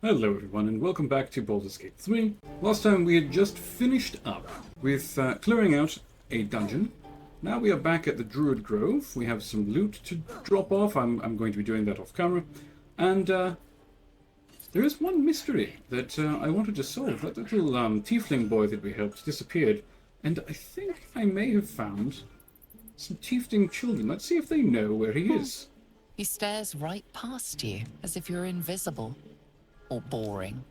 Hello everyone and welcome back to Baldur's Gate 3. Last time we had just finished up with clearing out a dungeon. Now we are back at the Druid Grove. We have some loot to drop off. I'm going to be doing that off camera. And there is one mystery that I wanted to solve. That little tiefling boy that we helped disappeared. And I think I may have found some tiefling children. Let's see if they know where he is. He stares right past you, as if you're invisible. Or boring.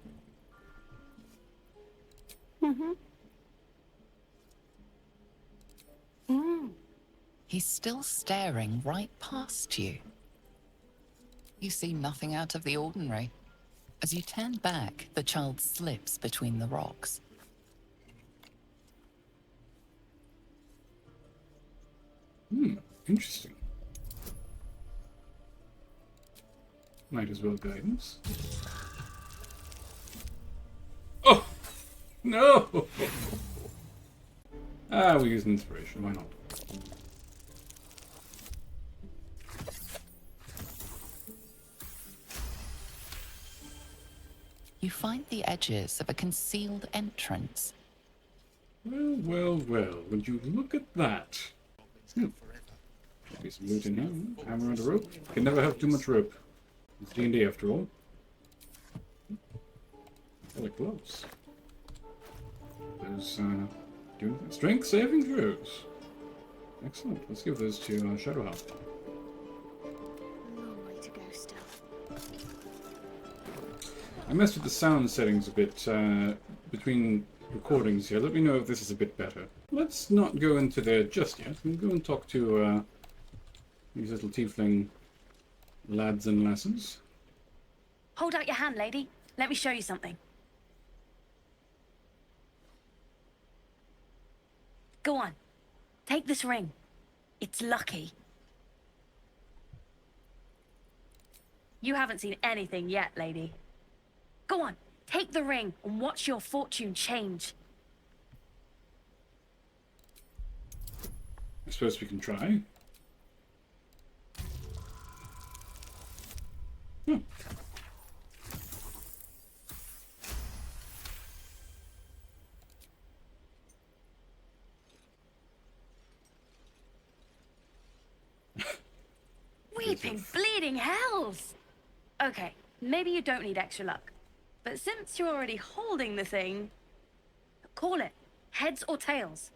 He's still staring right past you. You see nothing out of the ordinary. As you turn back, the child slips between the rocks. Interesting. Might as well guidance. Oh! No! We'll use an inspiration, why not? You find the edges of a concealed entrance. Well, would you look at that? Maybe some loot in here. Hammer and a rope. Can never have too much rope. It's D&D after all. I like gloves. Those, do strength saving throws. Excellent. Let's give those to Shadowheart. Long way to go still. I messed with the sound settings a bit between recordings here. Let me know if this is a bit better. Let's not go into there just yet. We'll go and talk to these little tiefling lads and lasses. Hold out your hand, lady. Let me show you something. Go on. Take this ring. It's lucky. You haven't seen anything yet, lady. Go on. Take the ring and watch your fortune change. I suppose we can try. Weeping bleeding hells! Okay, maybe you don't need extra luck. But since you're already holding the thing, call it. Heads or tails?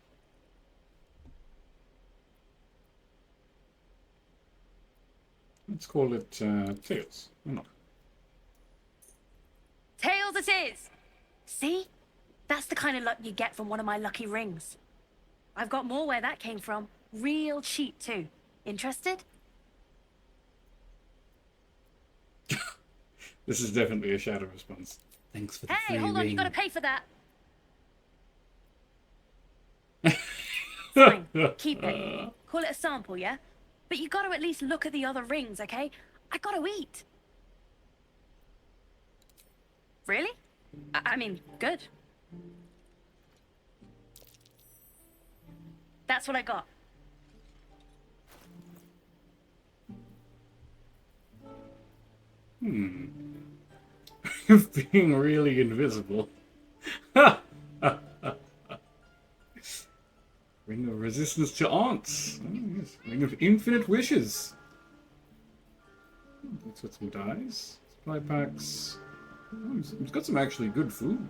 Let's call it tails. Why not? Tails it is! See? That's the kind of luck you get from one of my lucky rings. I've got more where that came from. Real cheap, too. Interested? This is definitely a shadow response. Thanks for the Hey, free hold on, ring. you gotta pay for that. Fine, keep it. Call it a sample, yeah? But you gotta at least look at the other rings, okay? I gotta eat. Really? I mean, good. That's what I got. Being really invisible. Ring of resistance to aunts. Oh, yes. Ring of infinite wishes. Let's get some dice. Supply packs. Oh, he's got some actually good food.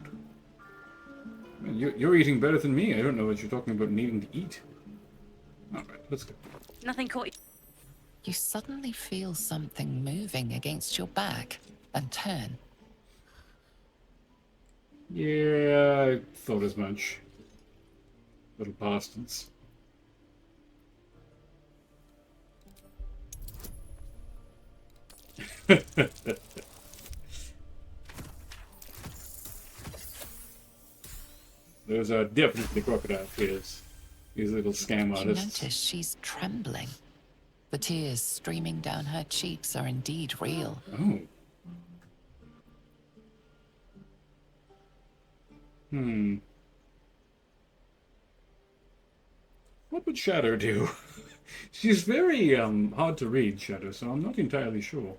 Man, you're eating better than me. I don't know what you're talking about needing to eat. Alright, let's go. Nothing caught you. You suddenly feel something moving against your back and turn. Yeah, I thought as much. Little bastards. Those are definitely crocodile tears. These little scam You artists. notice she's trembling. The tears streaming down her cheeks are indeed real. Oh. What would Shadow do? She's very hard to read, Shadow, so I'm not entirely sure.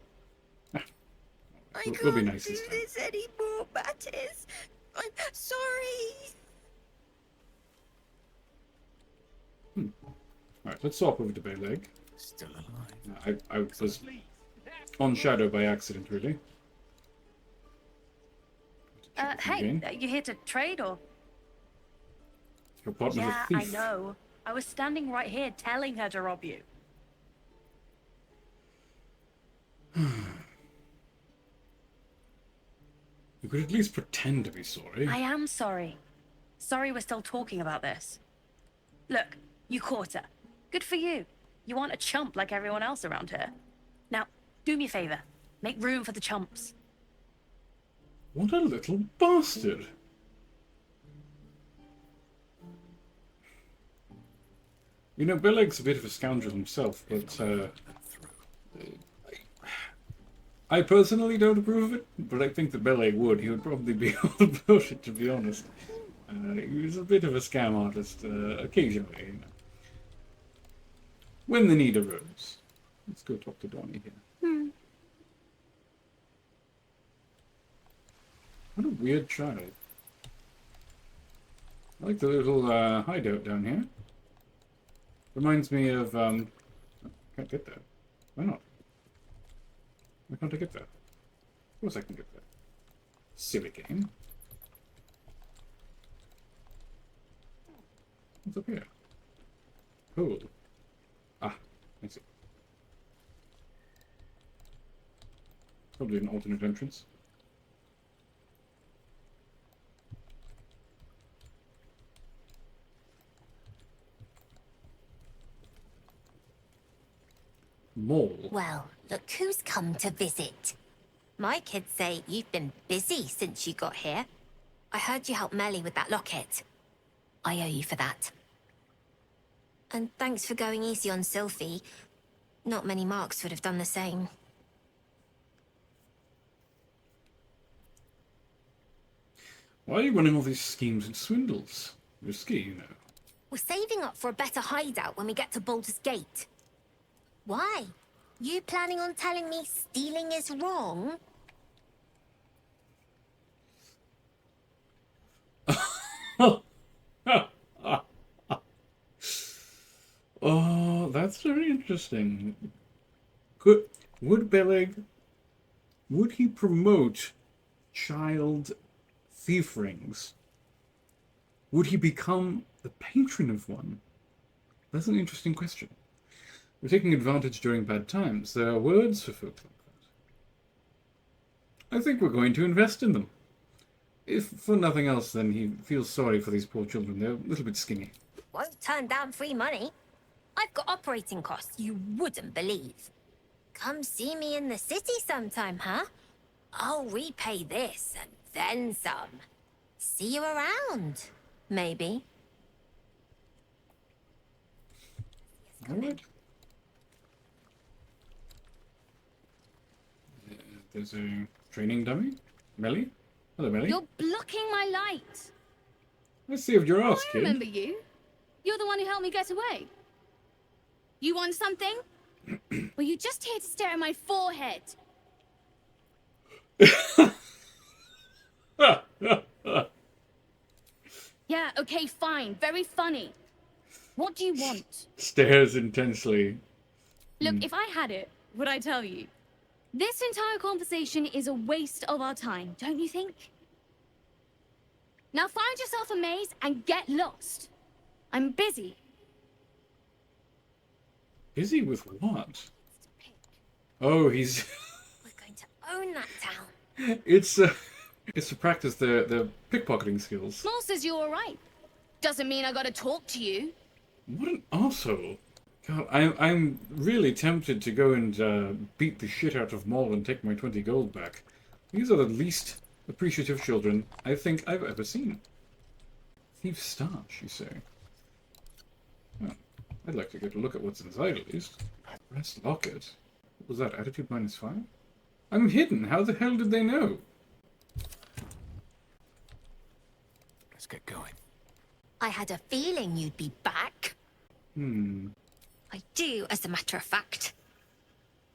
We'll be nice this time. this anymore, Mattis. I'm sorry. Alright, let's swap over to Bayleg. Still alive. I was on Shadow by accident, really. Hey, you here to trade or? Your partner's Yeah, a I thief. know. I was standing right here telling her to rob you. You could at least pretend to be sorry. I am sorry. Sorry we're still talking about this. Look, you caught her. Good for you. You aren't a chump like everyone else around here. Now, do me a favor. Make room for the chumps. What a little bastard! You know, Beleg's a bit of a scoundrel himself, but I personally don't approve of it, but I think that Beleg would. He would probably be all about it, to be honest. He was a bit of a scam artist, occasionally, you know. When the need arose. Let's go talk to Donnie here. What a weird child. I like the little hideout down here. Reminds me of, can't get there. Why not? Why can't I get there? Of course I can get there. Silly game. What's up here? Cool. Ah, I see. Probably an alternate entrance. Mall. Well, look who's come to visit. My kids say you've been busy since you got here. I heard you helped Melly with that locket. I owe you for that. And thanks for going easy on Sylphie. Not many marks would have done the same. Why are you running all these schemes and swindles? Risky, you know. We're saving up for a better hideout when we get to Baldur's Gate. Why? You planning on telling me stealing is wrong? Oh, that's very interesting. Would Beleg, would he promote child thieflings? Would he become the patron of one? That's an interesting question. We're taking advantage during bad times. There are words for folk like that. I think we're going to invest in them. If for nothing else, then he feels sorry for these poor children. They're a little bit skinny. Won't turn down free money. I've got operating costs you wouldn't believe. Come see me in the city sometime, huh? I'll repay this and then some. See you around, maybe. All right. There's a training dummy. Melly? Hello, Melly. You're blocking my light. I saved your ass, I kid. remember you. You're the one who helped me get away. You want something? Were you just here to stare at my forehead? Yeah, okay, fine. Very funny. What do you want? Stares intensely. Look, if I had it, would I tell you? This entire conversation is a waste of our time, don't you think? Now find yourself a maze and get lost. I'm busy. Busy with what? Oh, he's. We're going to own that town. it's to practice their pickpocketing skills. Maul says you're alright. Doesn't mean I gotta talk to you. What an arsehole. God, I'm really tempted to go and beat the shit out of Maul and take my 20 gold back. These are the least appreciative children I think I've ever seen. Thief starch, you say? Well, I'd like to get a look at what's inside at least. Brass locket. What was that, attitude -5? I'm hidden. How the hell did they know? Let's get going. I had a feeling you'd be back. I do, as a matter of fact.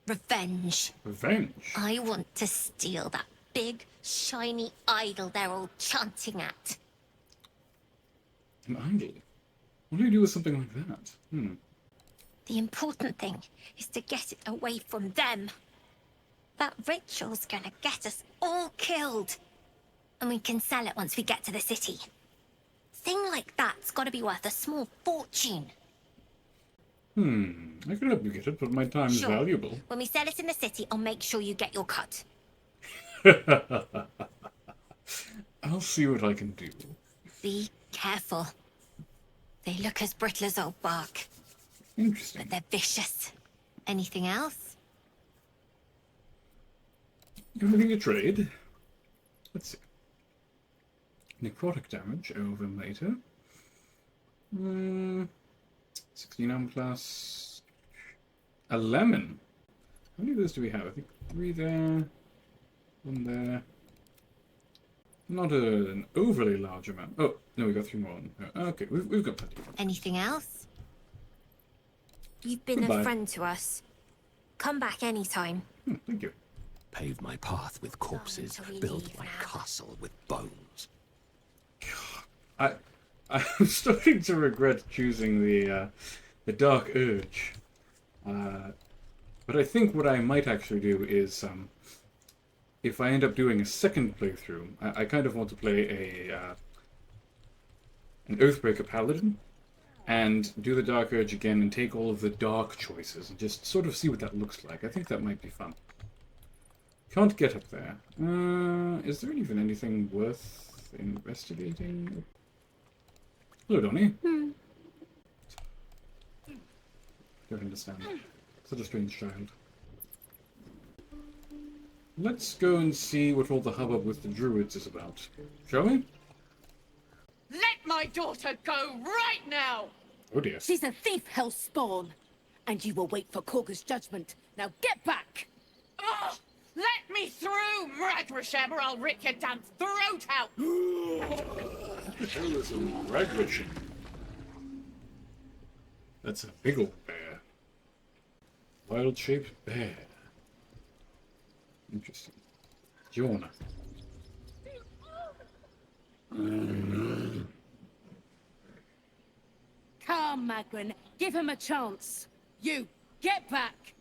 Revenge. Revenge. I want to steal that big, shiny idol they're all chanting at. An idol? What do you do with something like that? The important thing is to get it away from them. That ritual's gonna get us all killed. And we can sell it once we get to the city. Thing like that's gotta be worth a small fortune. I can help you get it, but my time's Sure. valuable. When we sell it in the city, I'll make sure you get your cut. I'll see what I can do. Be careful. They look as brittle as old bark, Interesting. but they're vicious. Anything else? Anything to trade? Let's see. Necrotic damage over later. 69 plus a lemon. How many of those do we have? I think 3 there, 1 there. Not an overly large amount. Oh, no, we got 3 more on. Okay, we've got plenty. Anything else? You've been Goodbye. a friend to us. Come back anytime. Thank you. Pave my path with corpses, until we build leave my now. castle with bones. I'm starting to regret choosing the Dark Urge. But I think what I might actually do is, if I end up doing a second playthrough, I kind of want to play an Oathbreaker Paladin, and do the Dark Urge again and take all of the dark choices and just sort of see what that looks like. I think that might be fun. Can't get up there. Is there even anything worth investigating? Hello, Donnie. Don't understand. Such a strange child. Let's go and see what all the hubbub with the druids is about. Shall we? Let my daughter go right now! Oh dear. She's a thief, hell spawn. And you will wait for Korga's judgment. Now get back! Ugh! Let me through, Mragrasham, or I'll rip your damn throat out! That's a big old bear. Wild-shaped bear. Interesting. Jonah. Come, Magrin, give him a chance. You, get back!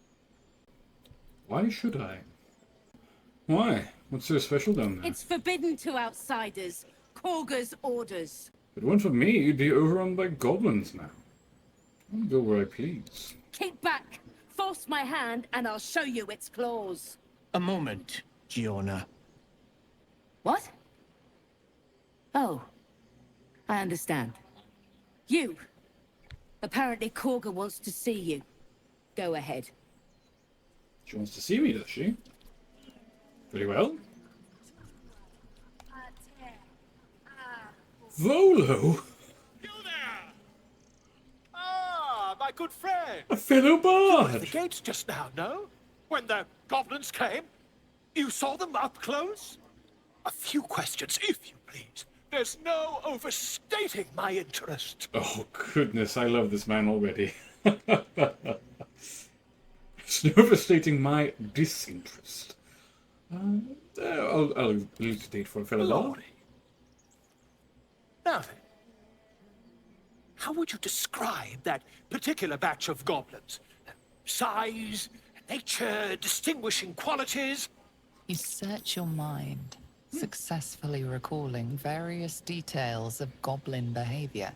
Why should I? Why? What's so special down there? It's forbidden to outsiders. Korga's orders. If it weren't for me, you'd be overrun by goblins now. I'll go where I please. Keep back! Force my hand and I'll show you its claws. A moment, Giona. What? Oh. I understand. You. Apparently Korga wants to see you. Go ahead. She wants to see me, does she? Very well. Volo! You there! Ah, my good friend. A fellow At the bard! gates just now, no? When the goblins came? You saw them up close? A few questions, if you please. There's no overstating my interest. Oh, goodness, I love this man already. It's overstating my disinterest. I'll elucidate for a fellow bard. Lordy. Now then, how would you describe that particular batch of goblins? Size, nature, distinguishing qualities? You search your mind, successfully recalling various details of goblin behavior.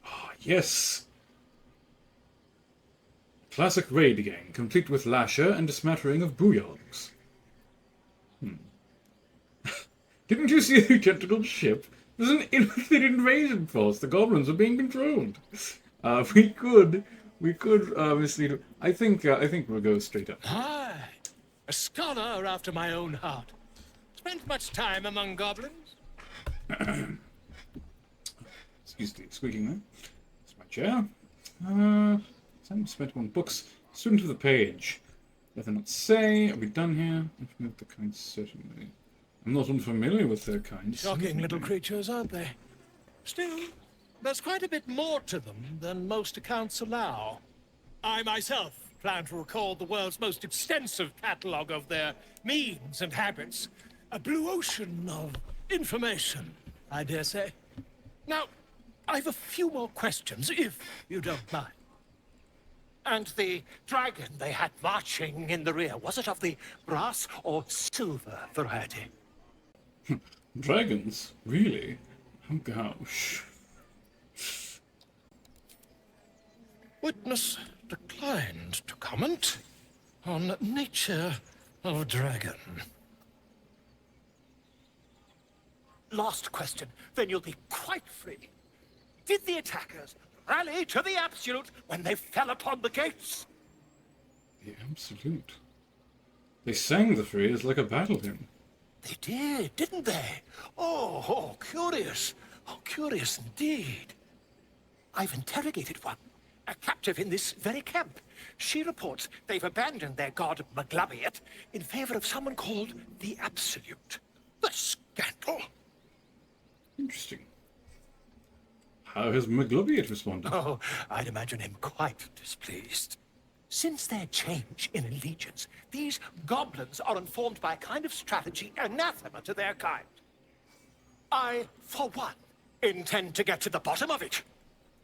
Ah, yes. Classic raid gang, complete with lasher and a smattering of booyards. Didn't you see the tentacled ship? There's an infected invasion force. The goblins are being controlled. We could mislead. I think we'll go straight up. Aye, a scholar after my own heart. Spent much time among goblins? Excuse the squeaking there. That's my chair. Time spent on books. Student of the page. Let not say. Are we done here? Implement the kind, certainly. I'm not unfamiliar with their kind. Shocking little creatures, aren't they? Still, there's quite a bit more to them than most accounts allow. I myself plan to record the world's most extensive catalogue of their means and habits. A blue ocean of information, I dare say. Now, I've a few more questions, if you don't mind. And the dragon they had marching in the rear, was it of the brass or silver variety? Dragons? Really? Oh gosh. Witness declined to comment on nature of dragon. Last question, then you'll be quite free. Did the attackers rally to the absolute when they fell upon the gates? The absolute. They sang the phrase like a battle hymn. They did, didn't they? Oh, curious. Oh, curious indeed. I've interrogated one, a captive in this very camp. She reports they've abandoned their god Maglabiet in favor of someone called the Absolute. The scandal! Interesting. How has Maglobiet responded? Oh, I'd imagine him quite displeased. Since their change in allegiance, these goblins are informed by a kind of strategy anathema to their kind. I, for one, intend to get to the bottom of it.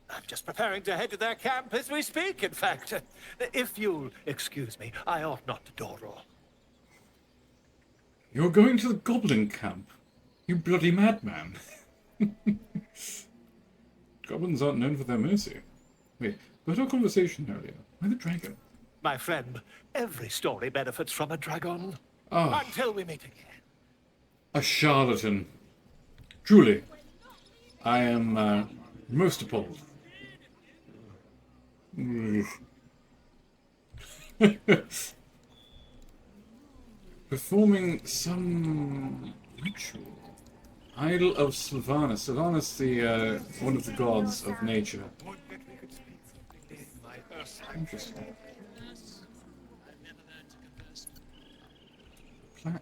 I'm just preparing to head to their camp as we speak, in fact. If you'll excuse me, I ought not to dawdle. You're going to the goblin camp? You bloody madman. Goblins aren't known for their mercy. Wait, but our conversation earlier, why the dragon? My friend, every story benefits from a dragon. Ah, Until we meet again. a charlatan. Truly, I am most appalled. Performing some ritual. Idol of Sylvanus. Sylvanus, the one of the gods of nature. Interesting. Plaque.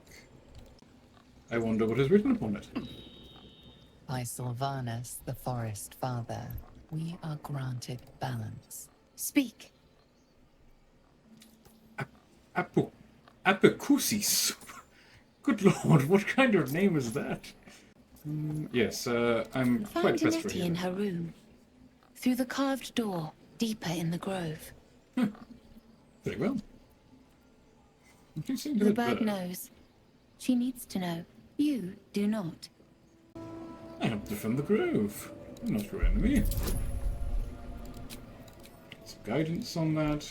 I wonder what is written upon it. By Sylvanus, the Forest Father, we are granted balance. Speak. Apicusis. Good lord, what kind of name is that? Yes, I'm quite Found pressed for Nettie in you. her room. Through the carved door, deeper in the grove. Very well. You seem to The have bird knows. She needs to know. You do not. I help defend the grove. I'm not your enemy. Some guidance on that.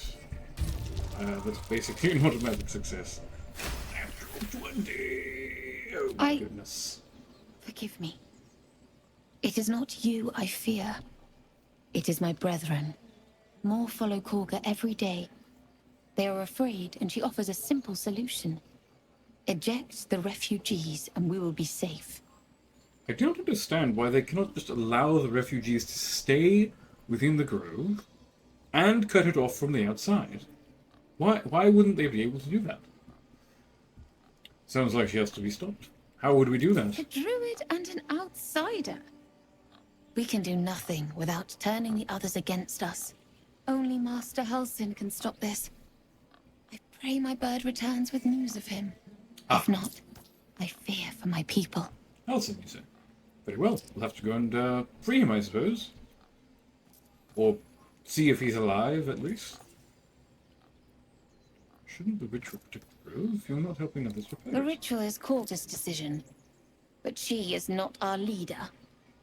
That's basically an automatic success. Natural 20! Oh my goodness. Forgive me. It is not you I fear. It is my brethren. More follow Korga every day. They are afraid, and she offers a simple solution. Eject the refugees, and we will be safe. I don't understand why they cannot just allow the refugees to stay within the grove and cut it off from the outside. Why wouldn't they be able to do that? Sounds like she has to be stopped. How would we do that? A druid and an outsider. We can do nothing without turning the others against us. Only Master Halsin can stop this. I pray my bird returns with news of him. If not, I fear for my people. Halsin, you say? Very well. We'll have to go and free him, I suppose. Or see if he's alive, at least. Shouldn't the ritual protect the grove? You're not helping others repair The it. ritual is Korga's decision, but she is not our leader.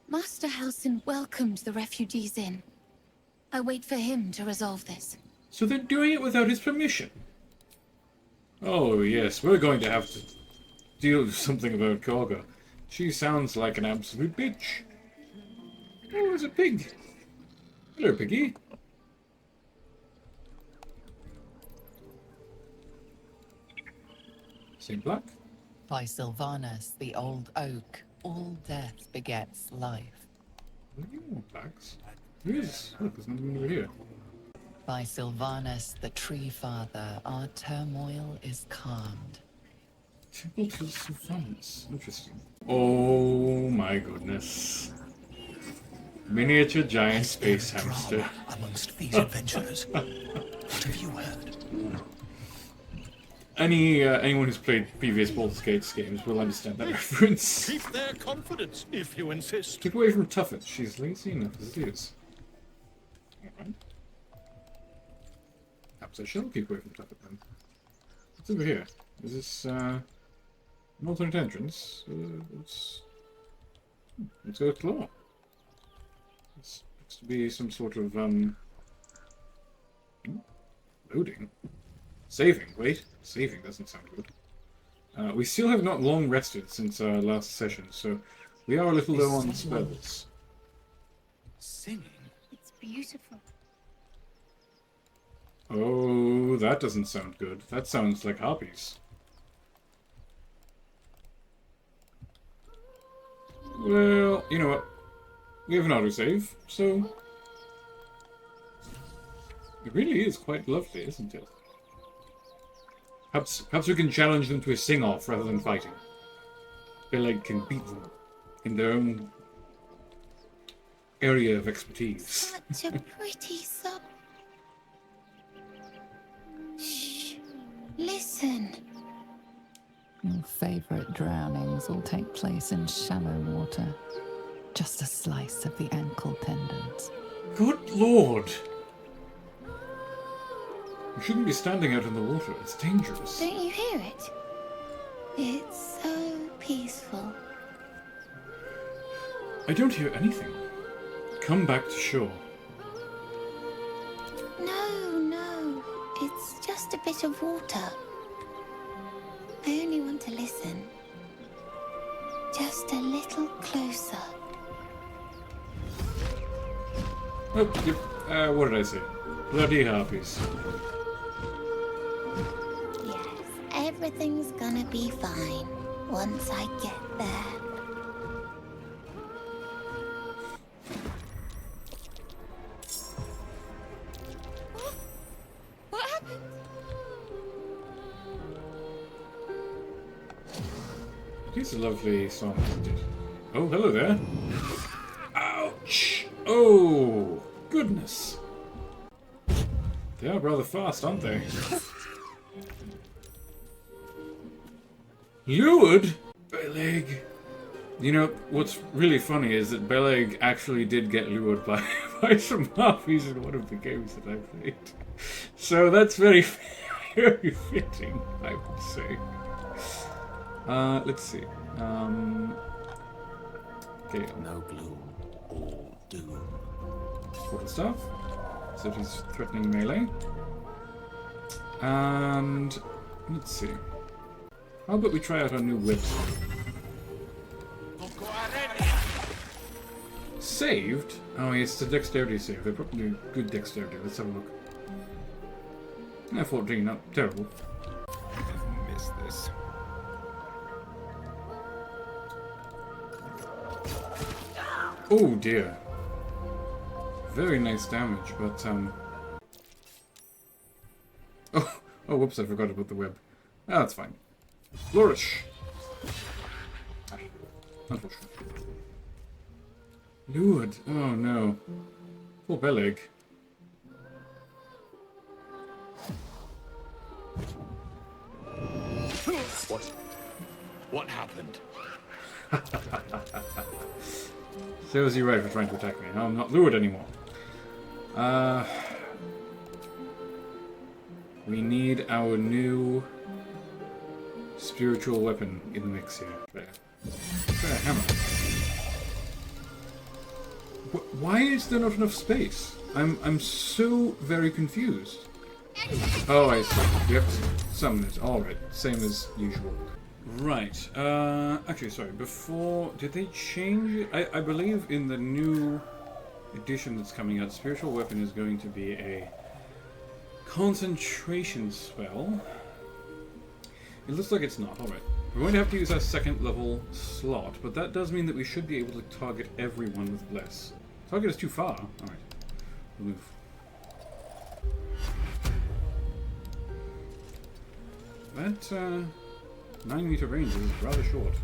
Master Halsin welcomed the refugees in. I wait for him to resolve this. So they're doing it without his permission? Oh yes, we're going to have to deal with something about Korga. She sounds like an absolute bitch. Oh, there's a pig. Hello, piggy. Same black. By Sylvanus, the old oak, all death begets life. What are you more blacks? There is. Look, there's nothing over here. By Sylvanus, the tree father, our turmoil is calmed. Temple to Sylvanus. Interesting. Oh my goodness. Miniature giant space hamster. Amongst these adventurers. What have you heard? Anyone who's played previous Baldur's Gate games will understand that reference. Keep their confidence, if you insist. Keep away from Tuffet. She's lazy enough as it is. Alright. Perhaps I shall keep away from Tuffet then. What's over here? Is this an alternate entrance? Let's go explore. This looks to be some sort of loading. Saving. Wait, saving doesn't sound good. We still have not long rested since our last session, so we are a little low on spells. Singing? It's beautiful. Oh, that doesn't sound good. That sounds like harpies. Well, you know what? We have an autosave, so... It really is quite lovely, isn't it? Perhaps we can challenge them to a sing-off rather than fighting. Beleg can beat them in their own area of expertise. Such a pretty song. Shh. Listen. Your favourite drownings all take place in shallow water. Just a slice of the ankle tendons. Good lord! We shouldn't be standing out in the water. It's dangerous. Don't you hear it? It's so peaceful. I don't hear anything. Come back to shore. No. It's just a bit of water. I only want to listen. Just a little closer. Oh, yep. What did I say? Bloody harpies. Yes, everything's gonna be fine once I get there. What happened? It's a lovely song, isn't it? Oh, hello there. Ouch! Oh, goodness. They are rather fast, aren't they? Lured? Beleg. You know, what's really funny is that Beleg actually did get lured by some harpies in one of the games that I played. So that's very, very fitting, I would say. Let's see. Okay. No gloom, all doom. Quarter staff. So he's threatening melee. And let's see. How about we try out our new whips? Saved? Oh, it's a dexterity save. They're probably good dexterity. Let's have a look. 14, not terrible. I've missed this. Oh dear. Very nice damage, but Oh, whoops, I forgot about the web. Ah, that's fine. Flourish! Unfortunate. Lured. Oh no. Poor Beleg. What happened? Serves you right for trying to attack me. I'm not lured anymore. We need our new spiritual weapon in the mix here. Fair hammer. Why is there not enough space? I'm so very confused. Oh, I see. We have to summon it. Alright, same as usual. Right. Actually, sorry. Before... Did they change it? I believe in the new edition that's coming out, spiritual weapon is going to be a concentration spell. It looks like it's not. Alright. We're going to have to use our second level slot, but that does mean that we should be able to target everyone with Bless. Target is too far. Alright. We'll move. That 9-meter range is rather short.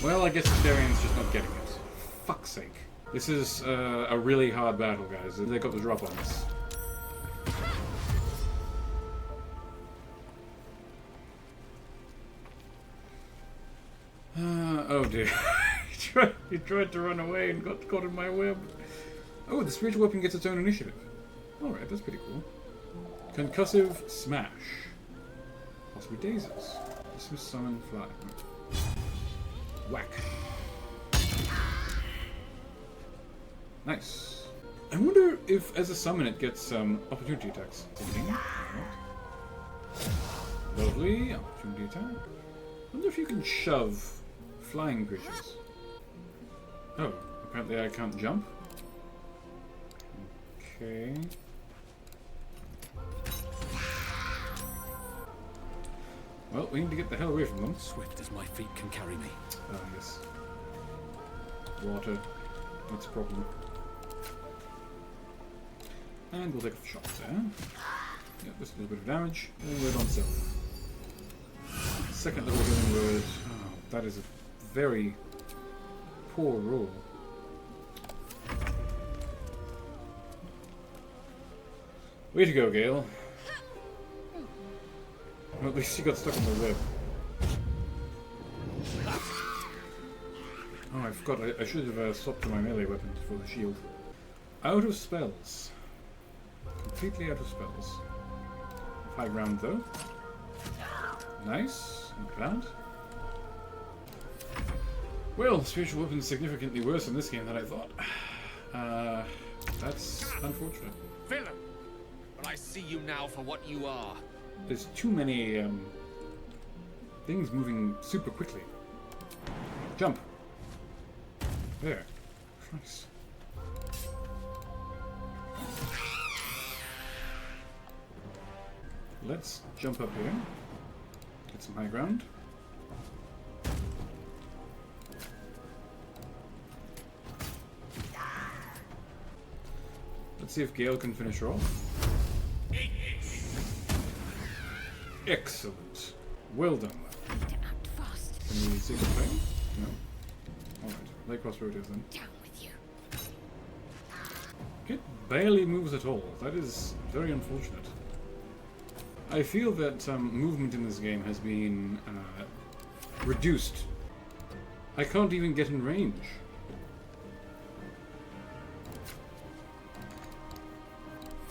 Well, I guess the Darian's just not getting it. Fuck's sake. This is a really hard battle, guys. They got the drop on us. Oh dear. he tried to run away and got caught in my web. Oh, the spiritual weapon gets its own initiative. Alright, that's pretty cool. Concussive Smash. Possibly Daisies. Dismiss, summon, fly. Whack. Nice. I wonder if, as a summon, it gets opportunity attacks. Lovely. Opportunity attack. I wonder if you can shove flying creatures. Oh, apparently I can't jump. Okay. Well, we need to get the hell away from them. Swift as my feet can carry me. Oh, yes. Water. That's a problem. And we'll take a shot there. Yeah, just a little bit of damage. And we're on self. Second level healing word. Oh, that is a very poor roll. Way to go, Gale. Well, at least you got stuck in the web. Oh, I forgot. I should have swapped to my melee weapon for the shield. Out of spells. Completely out of spells. High ground, though. Nice. Not bad. Well, spiritual weapon's significantly worse in this game than I thought. That's unfortunate. Villain! But I see you now for what you are. There's too many things moving super quickly. Jump. There. Christ. Let's jump up here. Get some high ground. Let's see if Gale can finish her off. Excellent. Well done. Need to act fast. Can we see the thing? No. Alright. Lay crossroads then. Down with you. It barely moves at all. That is very unfortunate. I feel that movement in this game has been reduced. I can't even get in range.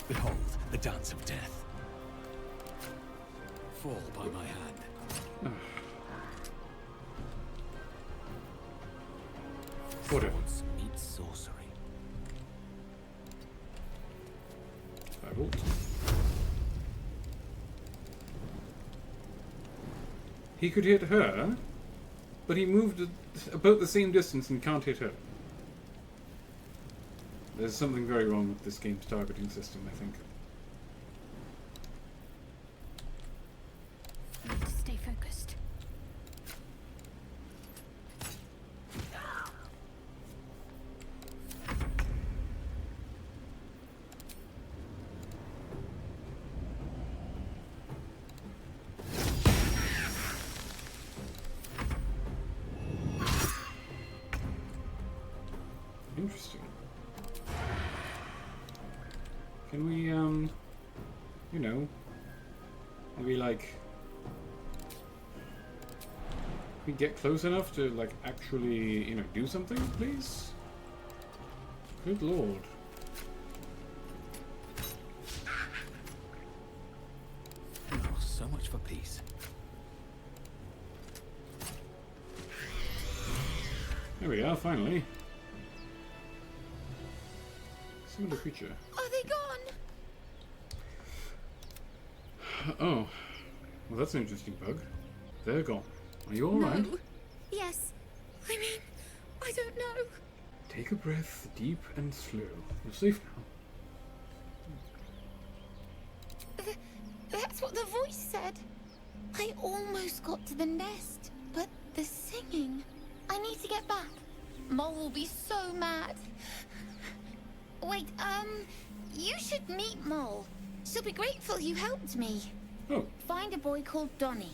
Behold, the dance of death. Fall by my hand. Whatever. Swords meet sorcery. Firebolt. He could hit her, but he moved about the same distance and can't hit her. There's something very wrong with this game's targeting system, I think. Need to stay focused. Interesting. Can we, you know, maybe like, we get close enough to like actually, you know, do something, please? Good lord. Oh, so much for peace. There we are, finally. Summon the creature. Are they gone? Oh, well that's an interesting bug. They're gone. Are you alright? No. Yes. I mean, I don't know. Take a breath, deep and slow. You're safe now. That's what the voice said. I almost got to the nest, but the singing. I need to get back. Mole will be so mad. Wait, you should meet Mole. She'll be grateful you helped me. Oh, Find a boy called Donny.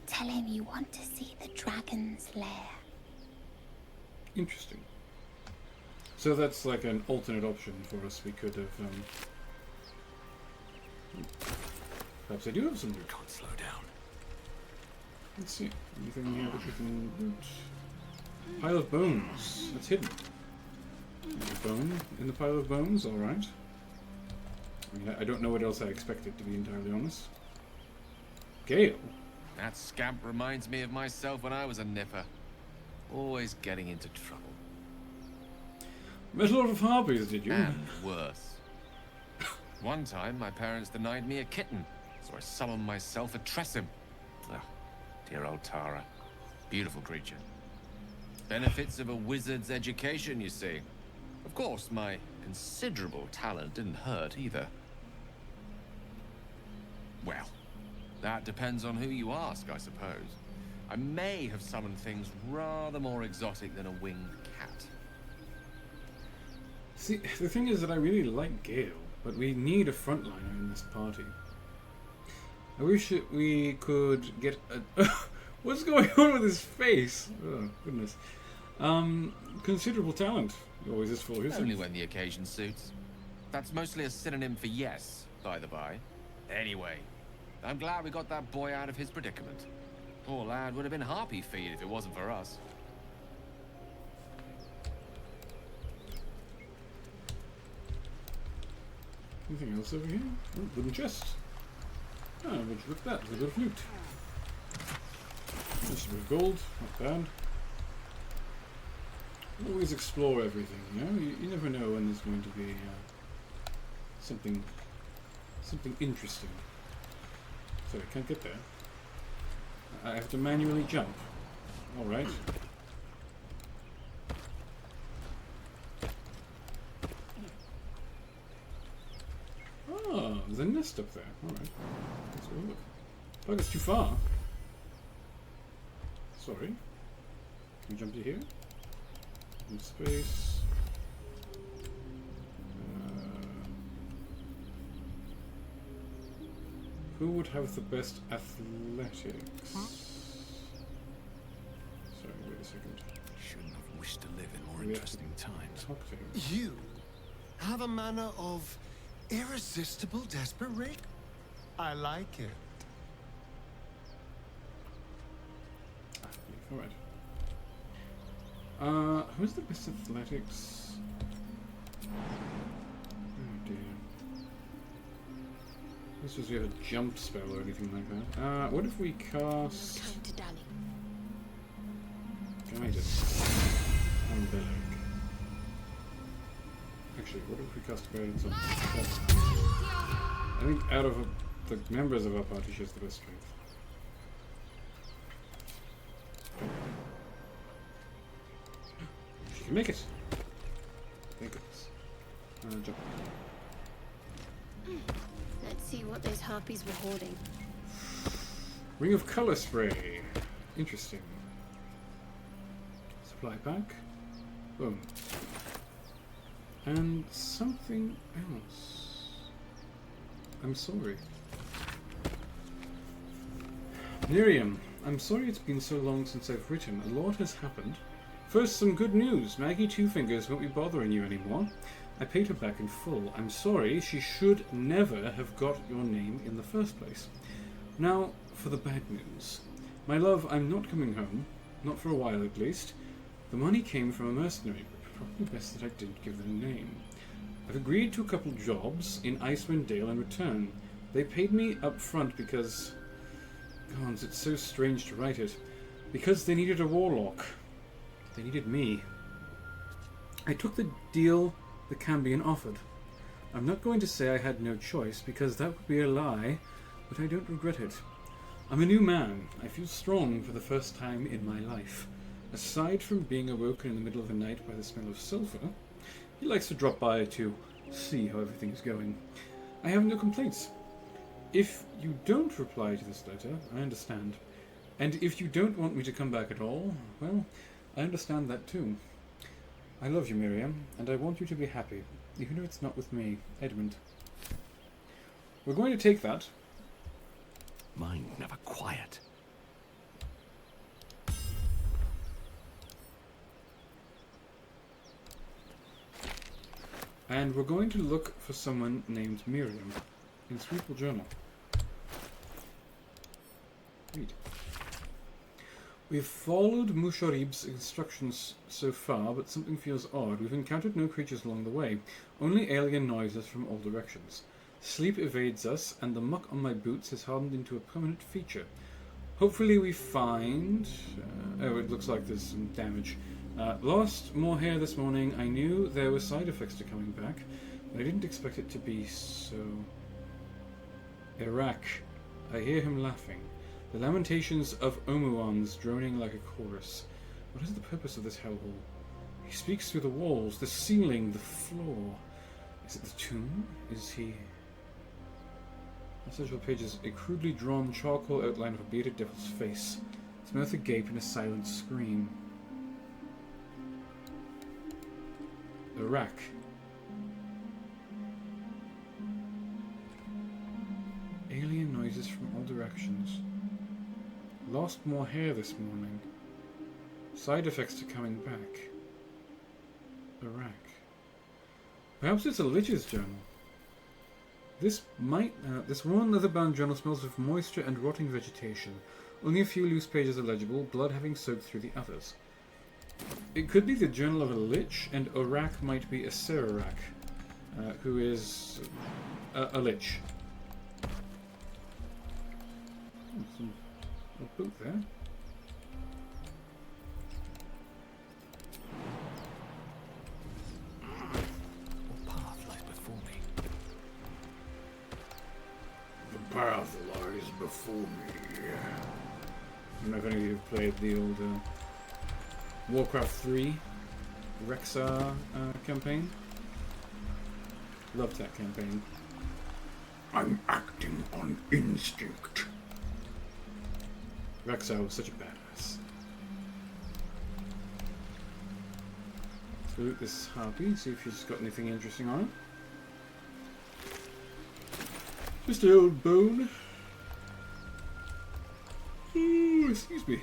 Tell him you want to see the dragon's lair. interesting. So that's like an alternate option for us. We could have. Perhaps I do have some loot. Can't slow down. Let's see. Anything here that we can loot? Pile of bones. That's hidden. There's a bone in the pile of bones. All right. I mean, I don't know what else I expected, to be entirely honest. Gale. That scamp reminds me of myself when I was a nipper. Always getting into trouble. Met a lot of harpies, did you? And worse. One time, my parents denied me a kitten, so I summoned myself a Tressim. Oh, dear old Tara. Beautiful creature. Benefits of a wizard's education, you see. Of course, my considerable talent didn't hurt either. Well, that depends on who you ask, I suppose. I may have summoned things rather more exotic than a winged cat. See, the thing is that I really like Gale, but we need a frontliner in this party. I wish that we could get a... What's going on with his face? Oh, goodness. Considerable talent. Always is full, isn't it? Only when the occasion suits. That's mostly a synonym for yes, by the by. Anyway, I'm glad we got that boy out of his predicament. Poor lad would have been harpy feed if it wasn't for us. Anything else over here? Oh, wooden chest. Ah, would you look at that? There's a bit of loot. Just a bit of gold, not bad. Always explore everything, you know? You never know when there's going to be something interesting. Sorry, I can't get there. I have to manually jump. Alright. Oh, there's a nest up there. Alright. Let's go look. Oh, it's too far. Sorry. Can we jump to here? In space. Who would have the best athletics? Sorry, wait a second. Shouldn't have wished to live in more Yeah. interesting times. Talk to him. You have a manner of irresistible desperation. I like it. Alright. Who's the best athletics? Oh dear. This was we have a jump spell or anything like that. What if we cast Time to dally. Guidance on Beleg? Actually, what if we cast Guidance on Beleg? I think out of the members of our party, she has the best strength. She can make it! Thank goodness. Jump. Let's see what those harpies were hoarding. Ring of Color Spray. Interesting. Supply pack. Boom. And something else. I'm sorry. Miriam, I'm sorry it's been so long since I've written. A lot has happened. First, some good news. Maggie Two Fingers won't be bothering you anymore. I paid her back in full. I'm sorry, she should never have got your name in the first place. Now, for the bad news. My love, I'm not coming home. Not for a while, at least. The money came from a mercenary, but probably best that I didn't give them a name. I've agreed to a couple jobs in Icewind Dale in return. They paid me up front because... God, it's so strange to write it. Because they needed a warlock. They needed me. I took the deal the Cambion offered. I'm not going to say I had no choice, because that would be a lie, but I don't regret it. I'm a new man. I feel strong for the first time in my life. Aside from being awoken in the middle of the night by the smell of sulfur, he likes to drop by to see how everything is going. I have no complaints. If you don't reply to this letter, I understand. And if you don't want me to come back at all, well, I understand that too. I love you, Miriam, and I want you to be happy, even if it's not with me, Edmund. We're going to take that. Mind never quiet. And we're going to look for someone named Miriam in Sweeple Journal. Read. We've followed Musharib's instructions so far, but something feels odd. We've encountered no creatures along the way, only alien noises from all directions. Sleep evades us, and the muck on my boots has hardened into a permanent feature. Hopefully we find... oh, it looks like there's some damage. Lost more hair this morning. I knew there were side effects to coming back, but I didn't expect it to be so... Iraq. I hear him laughing. The lamentations of Omuans droning like a chorus. What is the purpose of this hellhole? He speaks through the walls, the ceiling, the floor. Is it the tomb? Is he... On several pages, a crudely drawn charcoal outline of a bearded devil's face, its mouth agape in a silent scream. Iraq. Alien noises from all directions. Lost more hair this morning. Side effects to coming back. Iraq. Perhaps it's a Lich's journal. This worn leather-bound journal smells of moisture and rotting vegetation. Only a few loose pages are legible, blood having soaked through the others. It could be the journal of a lich, and Iraq might be a Serarak, who is a lich. Some boot there. What path lies before me? The path lies before me. I don't know if any of you have played the old Warcraft 3 Rexar campaign. Loved that campaign. I'm acting on instinct. Rexar was such a badass. Let's loot this harpy, see if she's got anything interesting on it. Just an old bone. Ooh, excuse me.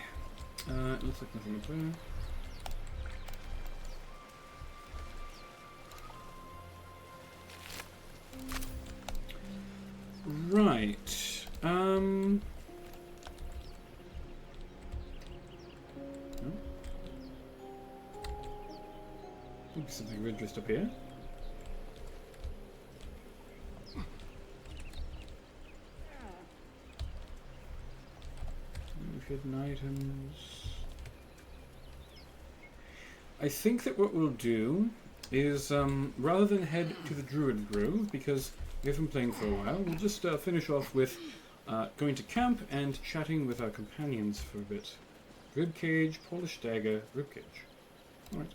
It looks like nothing up there. Right. No? Maybe something of interest up here. Hidden items. I think that what we'll do is, rather than head to the Druid Grove, because we haven't been playing for a while, we'll just finish off with going to camp and chatting with our companions for a bit. Ribcage, polished dagger, ribcage. Alright.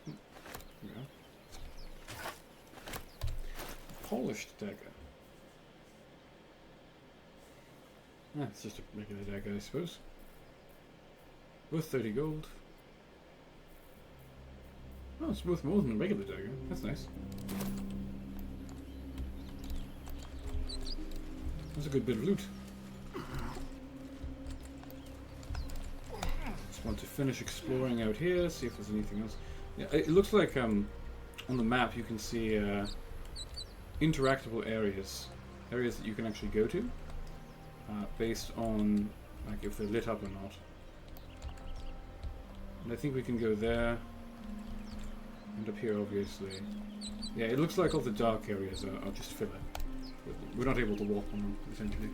There we go. Polished dagger. Ah, it's just a regular dagger, I suppose. Worth 30 gold. Oh, it's worth more than a regular dagger. That's nice. That's a good bit of loot. Just want to finish exploring out here, see if there's anything else. Yeah, it looks like on the map you can see interactable areas. Areas that you can actually go to. Based on like if they're lit up or not. And I think we can go there. And up here obviously. Yeah, it looks like all the dark areas are just filler. We're not able to walk on them, essentially.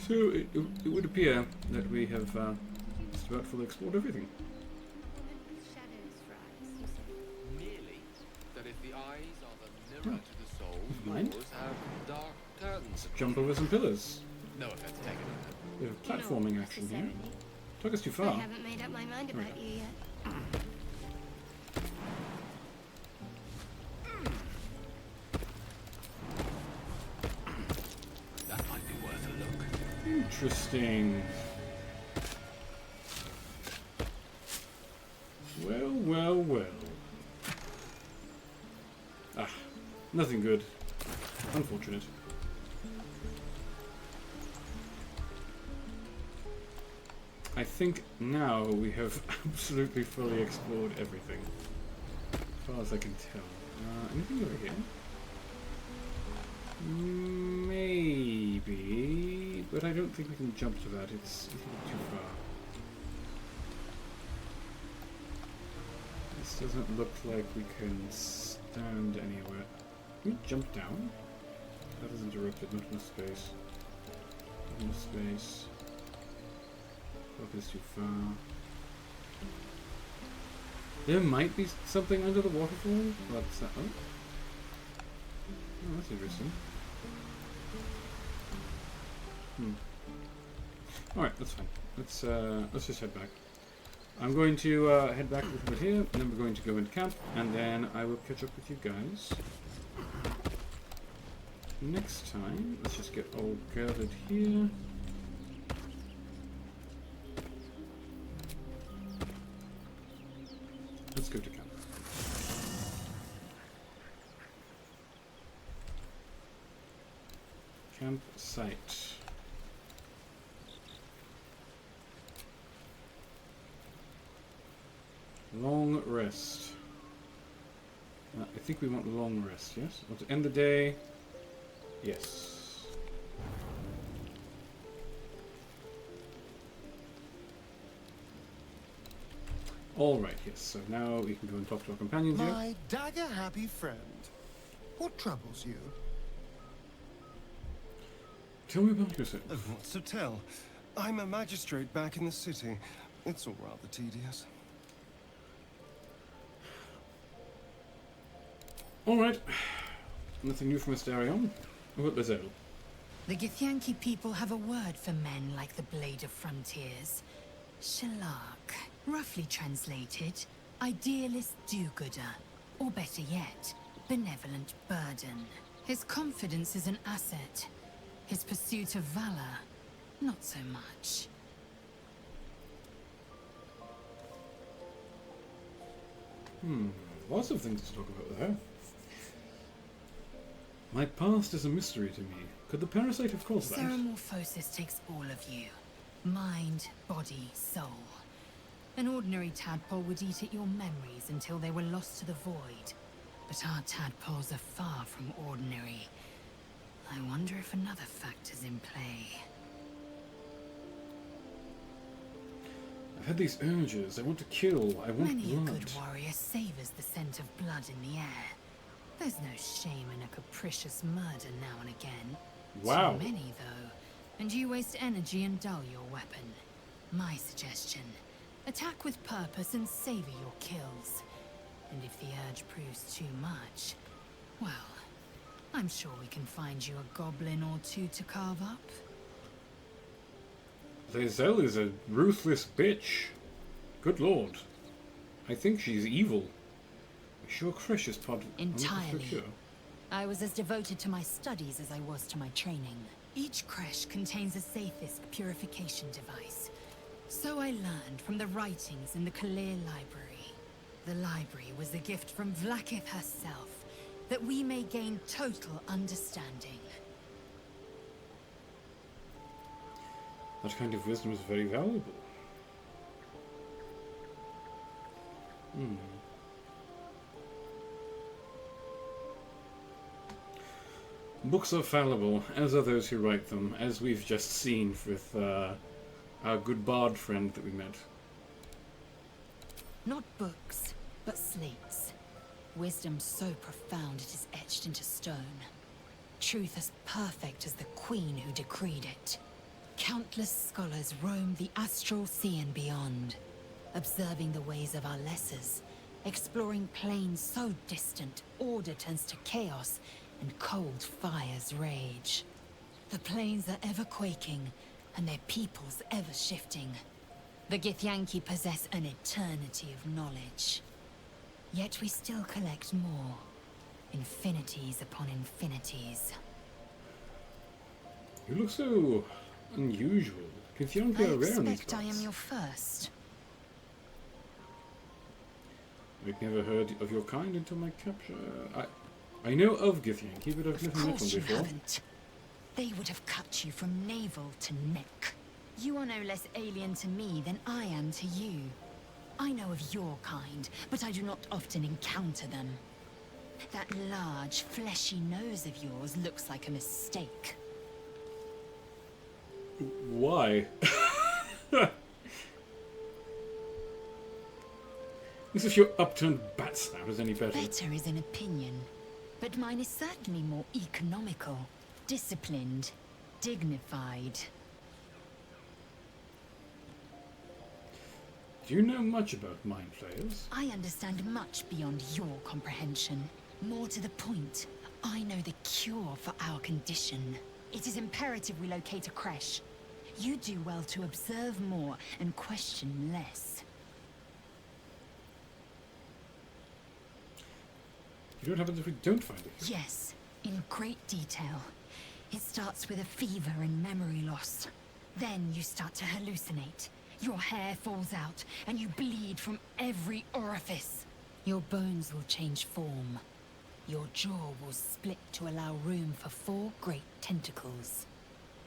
So it would appear that we have just about fully explored everything. Merely that if the eyes are the mirror to the soul, Mind? yours have dark curtains. Jump over some pillars. No offense taken. Bit of platforming action here. Took us too far. I haven't made up my mind about you yet. That might be worth a look. Interesting. Well, well, well. Ah, nothing good. Unfortunate. I think now we have absolutely fully explored everything. As far as I can tell. Anything over here? Maybe, but I don't think we can jump to that. It's too far. This doesn't look like we can stand anywhere. Can we jump down? That is interrupted, not enough space. Not enough space. Rock is too far. There might be something under the waterfall. What's that? Oh, that's interesting. Alright, that's fine. Let's just head back. I'm going to head back a little bit here, and then we're going to go into camp, and then I will catch up with you guys next time. Let's just get all gathered here. Let's go to camp. Campsite. Long rest. I think we want long rest, yes? Or to end the day, yes. Alright, yes, so now we can go and talk to our companions here. My dagger-happy friend, what troubles you? Tell me about yourself. Oh, what's to tell? I'm a magistrate back in the city. It's all rather tedious. Alright. Nothing new from Asterion. What about Lizelle? The Githyanki people have a word for men like the Blade of Frontiers. Shalak. Roughly translated, idealist do-gooder. Or better yet, benevolent burden. His confidence is an asset. His pursuit of valor, not so much. Lots of things to talk about there. My past is a mystery to me. Could the parasite have caused that? Ceramorphosis takes all of you. Mind, body, soul. An ordinary tadpole would eat at your memories until they were lost to the void. But our tadpoles are far from ordinary. I wonder if another factor's in play. I've had these urges. I want to kill. I want Many blood. a good warrior savors the scent of blood in the air. There's no shame in a capricious murder now and again. Wow. Too many, though, and you waste energy and dull your weapon. My suggestion, attack with purpose and savor your kills. And if the urge proves too much, well, I'm sure we can find you a goblin or two to carve up. Lizelle is a ruthless bitch. Good lord. I think she's evil. Sure, Krish is part of Entirely. Sure. I was as devoted to my studies as I was to my training. Each creche contains a Sathisk purification device. So I learned from the writings in the Kalir Library. The library was a gift from Vlaakith herself, that we may gain total understanding. That kind of wisdom is very valuable. Books are fallible, as are those who write them, as we've just seen with our good bard friend that we met. Not books, but slates. Wisdom so profound it is etched into stone. Truth as perfect as the queen who decreed it. Countless scholars roam the astral sea and beyond, observing the ways of our lessers, exploring planes so distant order turns to chaos and cold fires rage. The plains are ever quaking, and their peoples ever shifting. The Githyanki possess an eternity of knowledge. Yet we still collect more. Infinities upon infinities. You look so unusual. Githyanki I are rare in these expect I am parts. your first. I've never heard of your kind until my capture. I know of Githyanki, but I've Of never met one course you before. haven't. They would have cut you from navel to neck. You are no less alien to me than I am to you. I know of your kind, but I do not often encounter them. That large, fleshy nose of yours looks like a mistake. Why? As if your upturned bat snout is any better. Better is an opinion, but mine is certainly more economical, disciplined, dignified. Do you know much about mind flayers? I understand much beyond your comprehension. More to the point, I know the cure for our condition. It is imperative we locate a creche. You do well to observe more and question less. You don't happen if we don't find it? Yes, in great detail. It starts with a fever and memory loss. Then you start to hallucinate. Your hair falls out, and you bleed from every orifice. Your bones will change form. Your jaw will split to allow room for 4 great tentacles.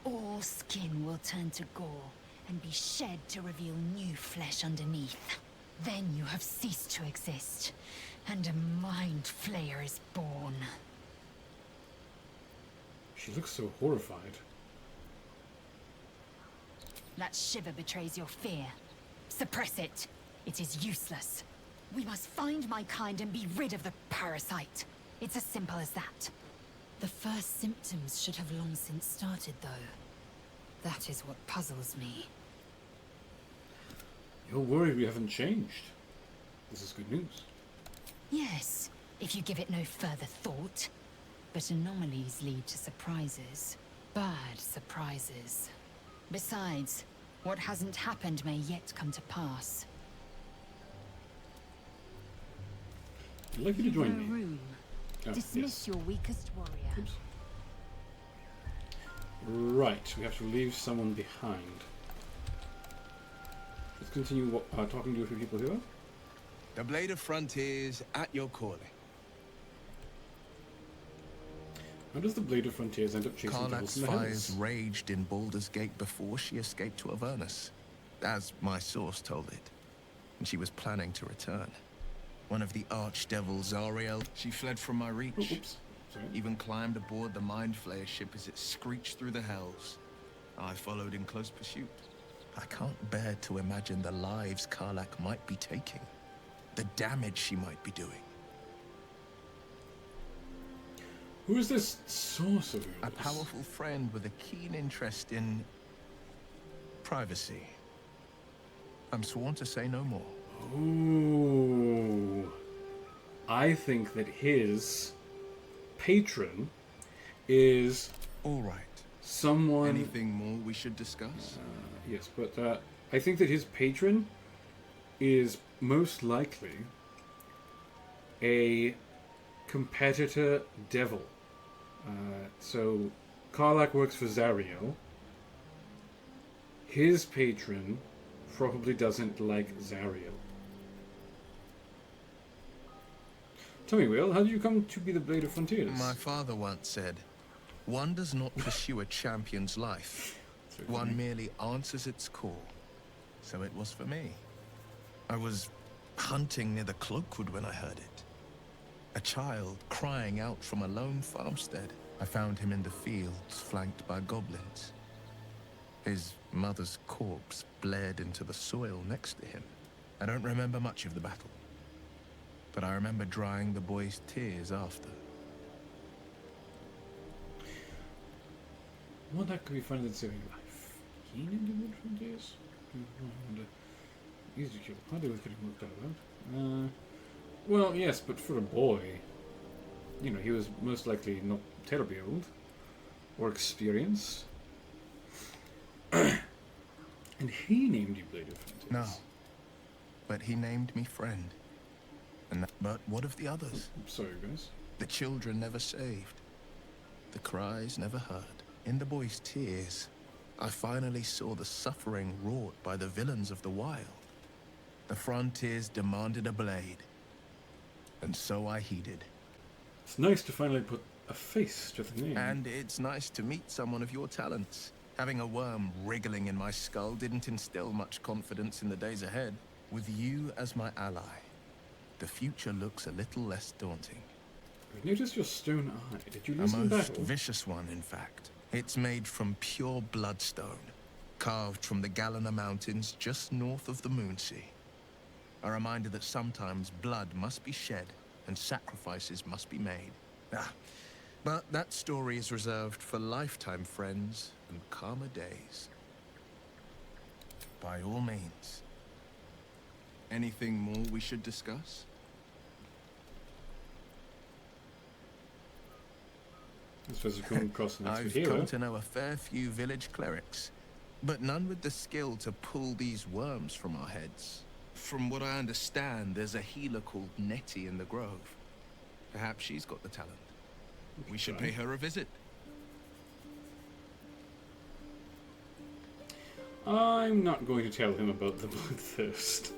All skin will turn to gore, and be shed to reveal new flesh underneath. Then you have ceased to exist, and a mind flayer is born. She looks so horrified. That shiver betrays your fear. Suppress it. It is useless. We must find my kind and be rid of the parasite. It's as simple as that. The first symptoms should have long since started, though. That is what puzzles me. You're worried we haven't changed. This is good news. Yes, if you give it no further thought. But anomalies lead to surprises. Bad surprises. Besides, what hasn't happened may yet come to pass. I'd like you to join me. Room. Oh, Dismiss yes. your weakest warrior. Oops. Right, we have to leave someone behind. Let's continue talking to a few people here. The Blade of Frontiers at your calling. How does the Blade of Frontiers end up chasing devils Karlach's in the fires heavens? raged in Baldur's Gate before she escaped to Avernus, as my source told it. And she was planning to return. One of the archdevils, Zariel, she fled from my reach. Oh, oops. Sorry. Even climbed aboard the Mind Flayer ship as it screeched through the hells. I followed in close pursuit. I can't bear to imagine the lives Karlach might be taking. The damage she might be doing. Who is this source of yours? A powerful friend with a keen interest in privacy. I'm sworn to say no more. Oh, I think that his patron is all right. Someone. Anything more we should discuss? Yes, but I think that his patron is most likely a competitor devil. So Karlach works for Zariel. His patron probably doesn't like Zariel. Tell me, Will, how did you come to be the Blade of Frontiers? My father once said, one does not pursue a champion's life. One merely answers its call. So it was for me. I was hunting near the Cloakwood when I heard it. A child crying out from a lone farmstead. I found him in the fields, flanked by goblins. His mother's corpse bled into the soil next to him. I don't remember much of the battle, but I remember drying the boy's tears after. What that could be fun than saving life? Keen into Blade of Frontiers? Easy to kill. How do we get him worked out about? Well, yes, but for a boy, you know, he was most likely not terribly old or experienced. And he named you Blade of Frontiers. No, but he named me friend. But what of the others? I'm sorry, guys. The children never saved. The cries never heard. In the boy's tears, I finally saw the suffering wrought by the villains of the wild. The Frontiers demanded a blade. And so I heeded. It's nice to finally put a face to the name. And it's nice to meet someone of your talents. Having a worm wriggling in my skull didn't instill much confidence in the days ahead. With you as my ally, the future looks a little less daunting. I noticed your stone eye. Did you A lose in most battle? vicious one, in fact. It's made from pure bloodstone, carved from the Galena Mountains just north of the Moonsea. A reminder that sometimes blood must be shed and sacrifices must be made. But that story is reserved for lifetime friends and calmer days. By all means. Anything more we should discuss? I suppose we've come across an I've expert come hero. to know a fair few village clerics, but none with the skill to pull these worms from our heads. From what I understand, there's a healer called Nettie in the Grove. Perhaps she's got the talent. We should pay her a visit. I'm not going to tell him about the bloodthirst.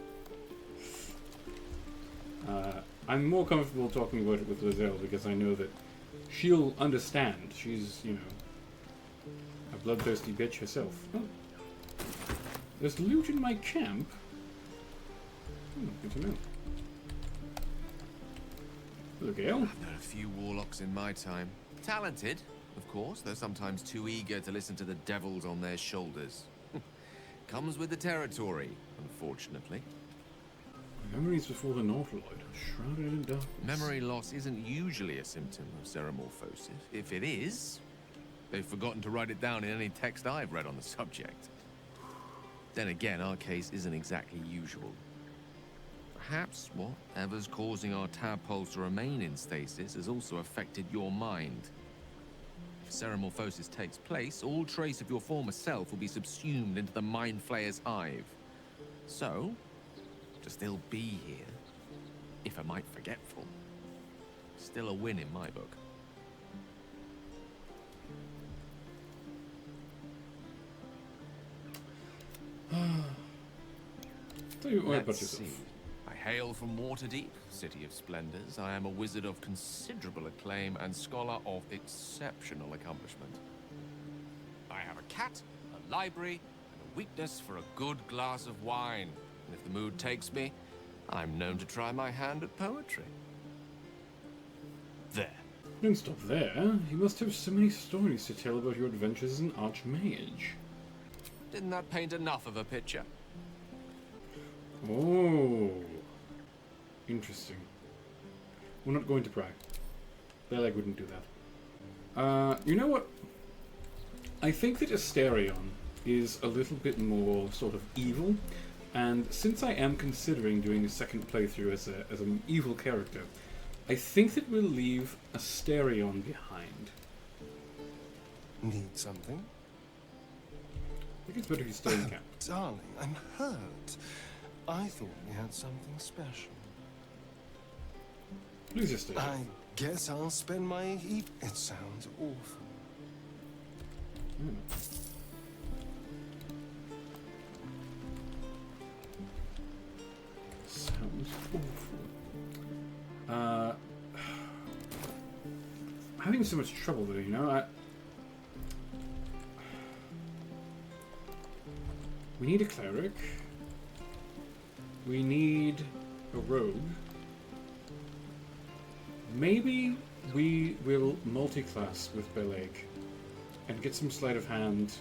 I'm more comfortable talking about it with Lizelle because I know that she'll understand. She's, you know, a bloodthirsty bitch herself. Oh. There's loot in my camp. Good to know. Hello, Gale. I've known a few warlocks in my time. Talented, of course, though sometimes too eager to listen to the devils on their shoulders. Comes with the territory, unfortunately. Memories before the Northlord, shrouded in darkness. Memory loss isn't usually a symptom of ceremorphosis. If it is, they've forgotten to write it down in any text I've read on the subject. Then again, our case isn't exactly usual. Perhaps whatever's causing our tadpoles to remain in stasis has also affected your mind. If ceremorphosis takes place, all trace of your former self will be subsumed into the Mind Flayer's hive. So, to still be here, if a mite forgetful, still a win in my book. Tell you what about Let's yourself. see. I hail from Waterdeep, City of Splendors. I am a wizard of considerable acclaim and scholar of exceptional accomplishment. I have a cat, a library, and a weakness for a good glass of wine. And if the mood takes me, I'm known to try my hand at poetry. There. Don't stop there. You must have so many stories to tell about your adventures as an archmage. Didn't that paint enough of a picture? Oh. Interesting. We're not going to pry. Beleg wouldn't do that. You know what? I think that Asterion is a little bit more sort of evil, and since I am considering doing a second playthrough as an evil character, I think that we'll leave Asterion behind. Need something? I think it's better if you stay in camp. Darling, I'm hurt. I thought we had something special. Please just stay. I guess I'll spend my It sounds awful. Sounds awful. I'm having so much trouble though, you know. We need a cleric. We need a rogue. Maybe we will multi-class with Beleg and get some sleight of hand.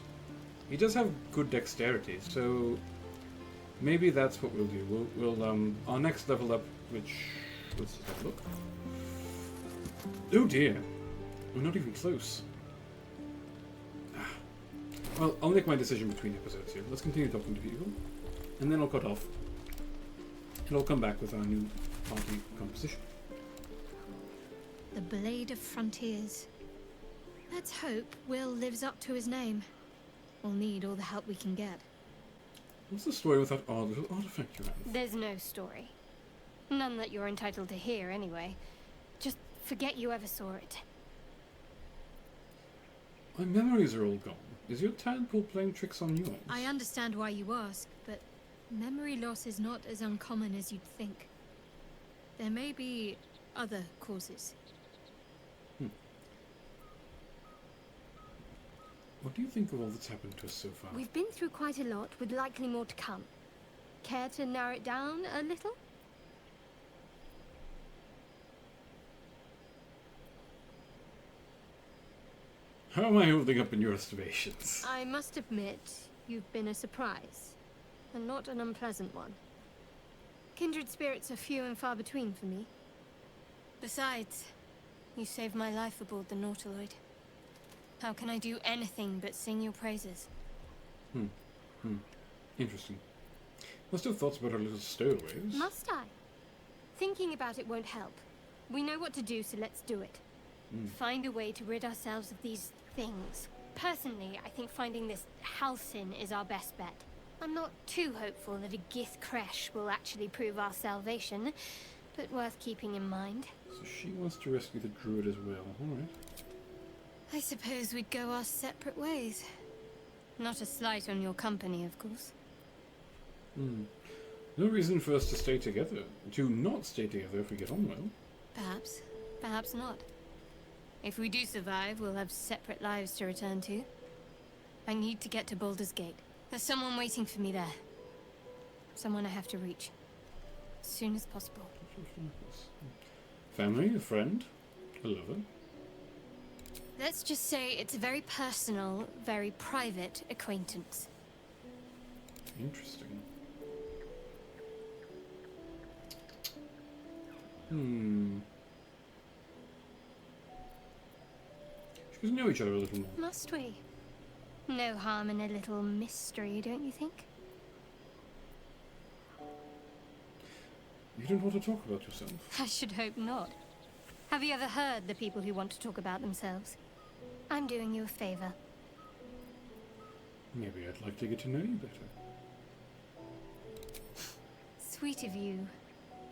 He does have good dexterity, so maybe that's what we'll do. We'll our next level up, which let's have a look. Oh dear, we're not even close. Well, I'll make my decision between episodes here. Let's continue talking to people, and then I'll cut off. And I'll come back with our new party composition. The Blade of Frontiers. Let's hope Will lives up to his name. We'll need all the help we can get. What's the story with that odd little artifact you have? There's no story. None that you're entitled to hear, anyway. Just forget you ever saw it. My memories are all gone. Is your tadpole playing tricks on yours? I understand why you ask, but memory loss is not as uncommon as you'd think. There may be other causes. What do you think of all that's happened to us so far? We've been through quite a lot, with likely more to come. Care to narrow it down a little? How am I holding up in your estimations? I must admit, you've been a surprise, and not an unpleasant one. Kindred spirits are few and far between for me. Besides, you saved my life aboard the Nautiloid. How can I do anything but sing your praises? Interesting. Must have thoughts about our little stowaways. Must I? Thinking about it won't help. We know what to do, so let's do it. Find a way to rid ourselves of these things. Personally, I think finding this Halcyon is our best bet. I'm not too hopeful that a Gith Kresh will actually prove our salvation, but worth keeping in mind. So she wants to rescue the druid as well. Alright. I suppose we'd go our separate ways. Not a slight on your company, of course. No reason for us to stay together. To not stay together if we get on well. Perhaps. Perhaps not. If we do survive, we'll have separate lives to return to. I need to get to Baldur's Gate. There's someone waiting for me there. Someone I have to reach. As soon as possible. Family, a friend, a lover. Let's just say it's a very personal, very private acquaintance. Interesting. Should we know each other a little more? Must we? No harm in a little mystery, don't you think? You don't want to talk about yourself? I should hope not. Have you ever heard the people who want to talk about themselves? I'm doing you a favor. Maybe I'd like to get to know you better. Sweet of you,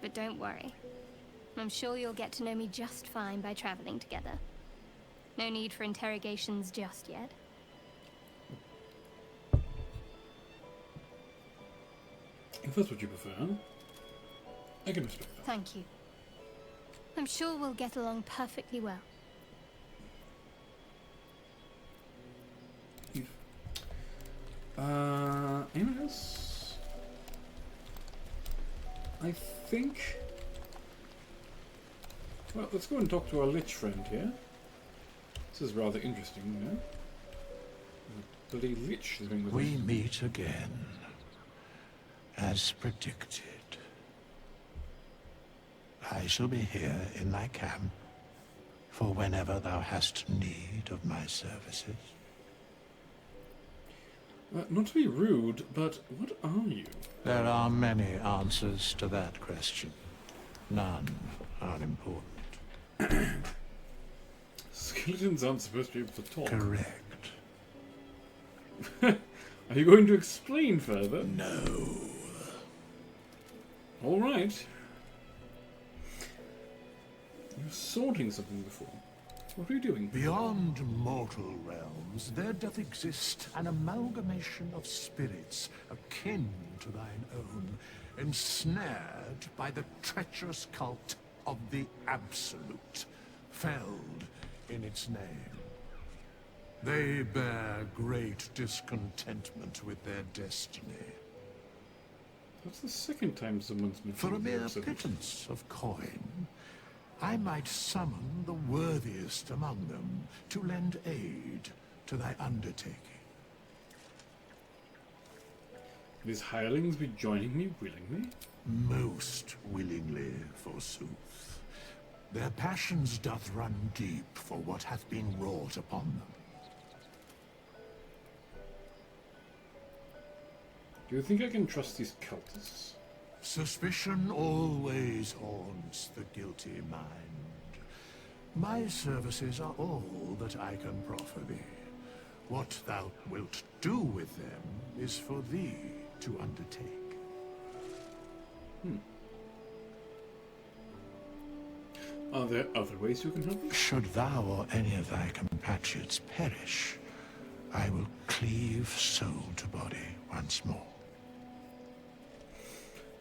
but don't worry. I'm sure you'll get to know me just fine by traveling together. No need for interrogations just yet. If that's what you prefer, I can respect that. Thank you. I'm sure we'll get along perfectly well. Anyone else? I think... Well, let's go and talk to our lich friend here. This is rather interesting, you know? The bloody lich is being with We us. meet again, as predicted. I shall be here in thy camp for whenever thou hast need of my services. Not to be rude, but what are you? There are many answers to that question. None are important. Skeletons aren't supposed to be able to talk. Correct. Are you going to explain further? No. All right. You were sorting something before. What are you doing? Beyond mortal realms, there doth exist an amalgamation of spirits akin to thine own, ensnared by the treacherous cult of the Absolute, felled in its name. They bear great discontentment with their destiny. That's the second time someone's mentioned For a the mere Absolute. pittance of coin, I might summon the worthiest among them to lend aid to thy undertaking. These hirelings be joining me willingly? Most willingly, forsooth. Their passions doth run deep for what hath been wrought upon them. Do you think I can trust these cultists? Suspicion always haunts the guilty mind. My services are all that I can proffer thee. What thou wilt do with them is for thee to undertake. Are there other ways you can help me? Should thou or any of thy compatriots perish, I will cleave soul to body once more.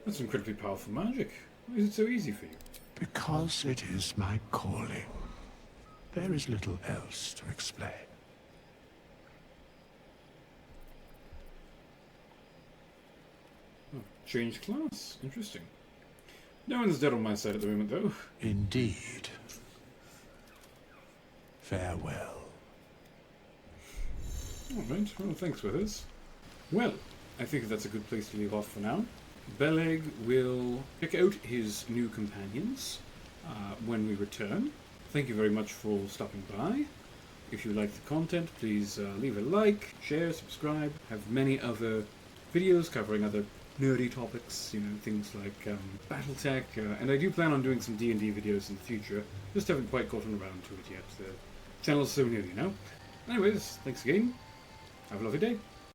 That's incredibly powerful magic. Why is it so easy for you? Because it is my calling. There is little else to explain. Change class. Interesting. No one's dead on my side at the moment, though. Indeed. Farewell. Alright, well, thanks, Withers. Well, I think that's a good place to leave off for now. Beleg will pick out his new companions when we return. Thank you very much for stopping by. If you like the content, please leave a like, share, subscribe. Have many other videos covering other nerdy topics, you know, things like Battletech, and I do plan on doing some D&D videos in the future. Just haven't quite gotten around to it yet. The channel's so new, you know. Anyways, thanks again. Have a lovely day.